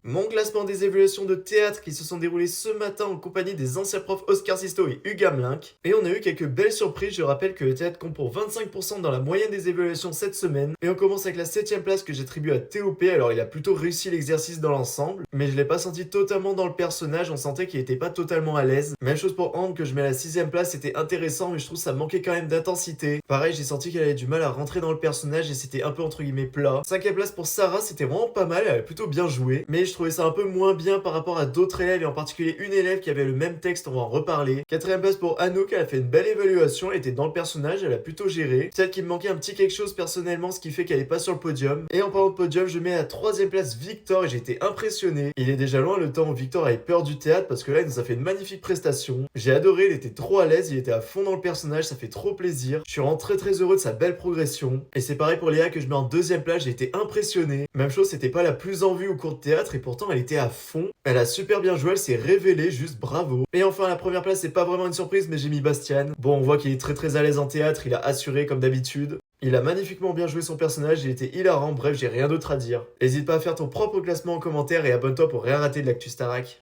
Mon classement des évaluations de théâtre qui se sont déroulées ce matin en compagnie des anciens profs Oscar Sisto et Hugues Hamelink. Et on a eu quelques belles surprises, je rappelle que le théâtre compte pour 25% dans la moyenne des évaluations cette semaine. Et on commence avec la 7ème place que j'attribue à TOP, alors il a plutôt réussi l'exercice dans l'ensemble, mais je l'ai pas senti totalement dans le personnage, on sentait qu'il était pas totalement à l'aise. Même chose pour Ambre que je mets à la 6ème place, c'était intéressant mais je trouve ça manquait quand même d'intensité. Pareil, j'ai senti qu'elle avait du mal à rentrer dans le personnage et c'était un peu entre guillemets plat. 5ème place pour Sarah, c'était vraiment pas mal, elle avait plutôt bien joué, mais je trouvais ça un peu moins bien par rapport à d'autres élèves et en particulier une élève qui avait le même texte, on va en reparler. 4ème place pour Anouk, elle a fait une belle évaluation, elle était dans le personnage, elle a plutôt géré. Celle qui me manquait un petit quelque chose personnellement, ce qui fait qu'elle est pas sur le podium. Et en parlant de podium, je mets à la 3ème place Victor et j'ai été impressionné. Il est déjà loin le temps où Victor avait peur du théâtre parce que là il nous a fait une magnifique prestation. J'ai adoré, il était trop à l'aise, il était à fond dans le personnage, ça fait trop plaisir. Je suis vraiment très heureux de sa belle progression. Et c'est pareil pour Léa que je mets en 2ème place, j'ai été impressionné. Même chose, c'était pas la plus en vue au cours de théâtre et pourtant elle était à fond. Elle a super bien joué, elle s'est révélée, juste bravo. Et enfin, à la première place, c'est pas vraiment une surprise, mais j'ai mis Bastian. Bon, on voit qu'il est très à l'aise en théâtre, il a assuré comme d'habitude. Il a magnifiquement bien joué son personnage, il était hilarant, bref, j'ai rien d'autre à dire. N'hésite pas à faire ton propre classement en commentaire et abonne-toi pour rien rater de l'actu Starac.